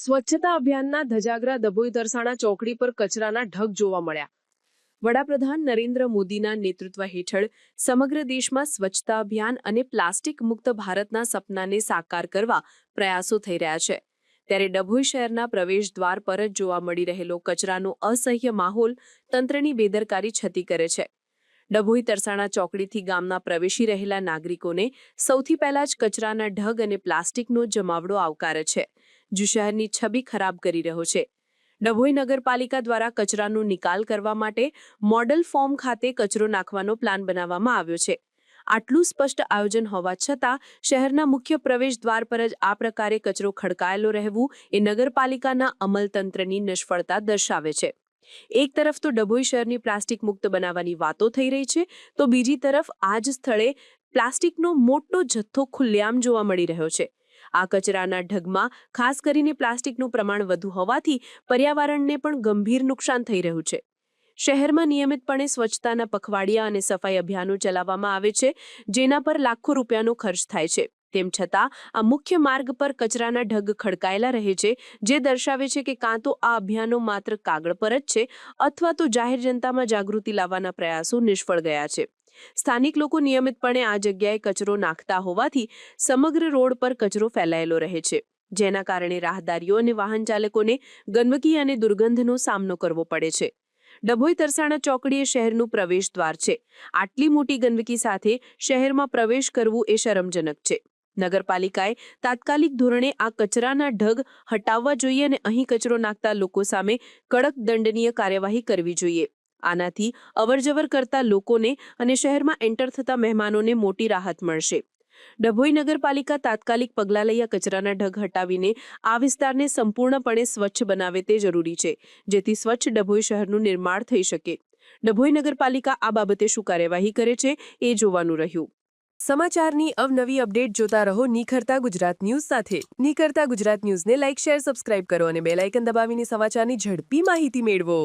સ્વચ્છતા અભિયાનના ધજાગરા ડભોઈ તરસાણા ચોકડી પર કચરાના ઢગ જોવા મળ્યા. વડાપ્રધાન નરેન્દ્ર મોદીના નેતૃત્વ હેઠળ સમગ્ર દેશમાં સ્વચ્છતા અભિયાન અને પ્લાસ્ટિક મુક્ત ભારતના સપનાને સાકાર કરવા પ્રયાસો થઈ રહ્યા છે. ત્યારે ડભોઈ શહેરના પ્રવેશ દ્વાર પર જ જોવા મળી રહેલો કચરાનો અસહ્ય માહોલ તંત્રની બેદરકારી છતી કરે છે. ડભોઈ તરસાણા ચોકડીથી ગામના પ્રવેશી રહેલા નાગરિકોને સૌથી પહેલા જ કચરાના ઢગ અને પ્લાસ્ટિકનો જમાવડો આવકારે છે, જે શહેરની છબી ખરાબ કરી રહ્યો છે. ડભોઈ નગરપાલિકા દ્વારા કચરાનો નિકાલ કરવા માટે મોડલ ફોર્મ ખાતે કચરો નાખવાનો પ્લાન બનાવવામાં આવ્યો છે. આટલું સ્પષ્ટ આયોજન હોવા છતાં શહેરના મુખ્ય પ્રવેશ દ્વાર પર જ આ પ્રકારે કચરો ખડકાયેલો રહેવું એ નગરપાલિકાના અમલતંત્રની નિષ્ફળતા દર્શાવે છે. એક તરફ તો ડભોઈ શહેરની પ્લાસ્ટિક મુક્ત બનાવવાની વાતો થઈ રહી છે, તો બીજી તરફ આ જ સ્થળે પ્લાસ્ટિકનો મોટો જથ્થો ખુલ્લેઆમ જોવા મળી રહ્યો છે. આ કચરાના ઢગમાં ખાસ કરીને પ્લાસ્ટિકનું પ્રમાણ વધુ હોવાથી પર્યાવરણને પણ ગંભીર નુકસાન થઈ રહ્યું છે. શહેરમાં નિયમિતપણે સ્વચ્છતાના પખવાડિયા અને સફાઈ અભિયાનો ચલાવવામાં આવે છે, જેના પર લાખો રૂપિયાનો ખર્ચ થાય છે. તેમ છતાં આ મુખ્ય માર્ગ પર કચરાના ઢગ ખડકાયેલા રહે છે, જે દર્શાવે છે કે કાં તો આ અભિયાનો માત્ર કાગળ પર જ છે અથવા તો જાહેર જનતામાં જાગૃતિ લાવવાના પ્રયાસો નિષ્ફળ ગયા છે. સ્થાનિક લોકો નિયમિતપણે આ જગ્યાએ કચરો નાખતા હોવાથી સમગ્ર રોડ પર કચરો ફેલાયેલો રહે છે, જેના કારણે રાહદારીઓ અને વાહન ચાલકોને ગંદકી અને દુર્ગંધનો સામનો કરવો પડે છે. ડભોઈ તરસાણા ચોકડી એ શહેરનું પ્રવેશ દ્વાર છે. આટલી મોટી ગંદકી સાથે શહેરમાં પ્રવેશ કરવું એ શરમજનક છે. નગરપાલિકાએ તાત્કાલિક ધોરણે આ કચરાના ઢગ હટાવવા જોઈએ અને અહીં કચરો નાખતા લોકો સામે કડક દંડનીય કાર્યવાહી કરવી જોઈએ. આનાથી અવરજવર કરતા લોકોને અને શહેરમાં એન્ટર થતા મહેમાનોને મોટી રાહત મળશે. ડભોઈ નગરપાલિકા તાત્કાલિક પગલાં લઈ આ કચરાના ઢગ હટાવીને આ વિસ્તારને સંપૂર્ણપણે સ્વચ્છ બનાવે તે જરૂરી છે, જેથી સ્વચ્છ ડભોઈ શહેરનું નિર્માણ થઈ શકે. ડભોઈ નગરપાલિકા આ બાબતે શું કાર્યવાહી કરે છે એ જોવાનું રહ્યું. સમાચારની અવનવી અપડેટ જોતા રહો નિખરતા ગુજરાત ન્યૂઝ સાથે. નિખરતા ગુજરાત ન્યૂઝને લાઇક, શેર, સબસ્ક્રાઇબ કરો અને બેલ આઇકન દબાવીને સમાચારની ઝડપી માહિતી મેળવો.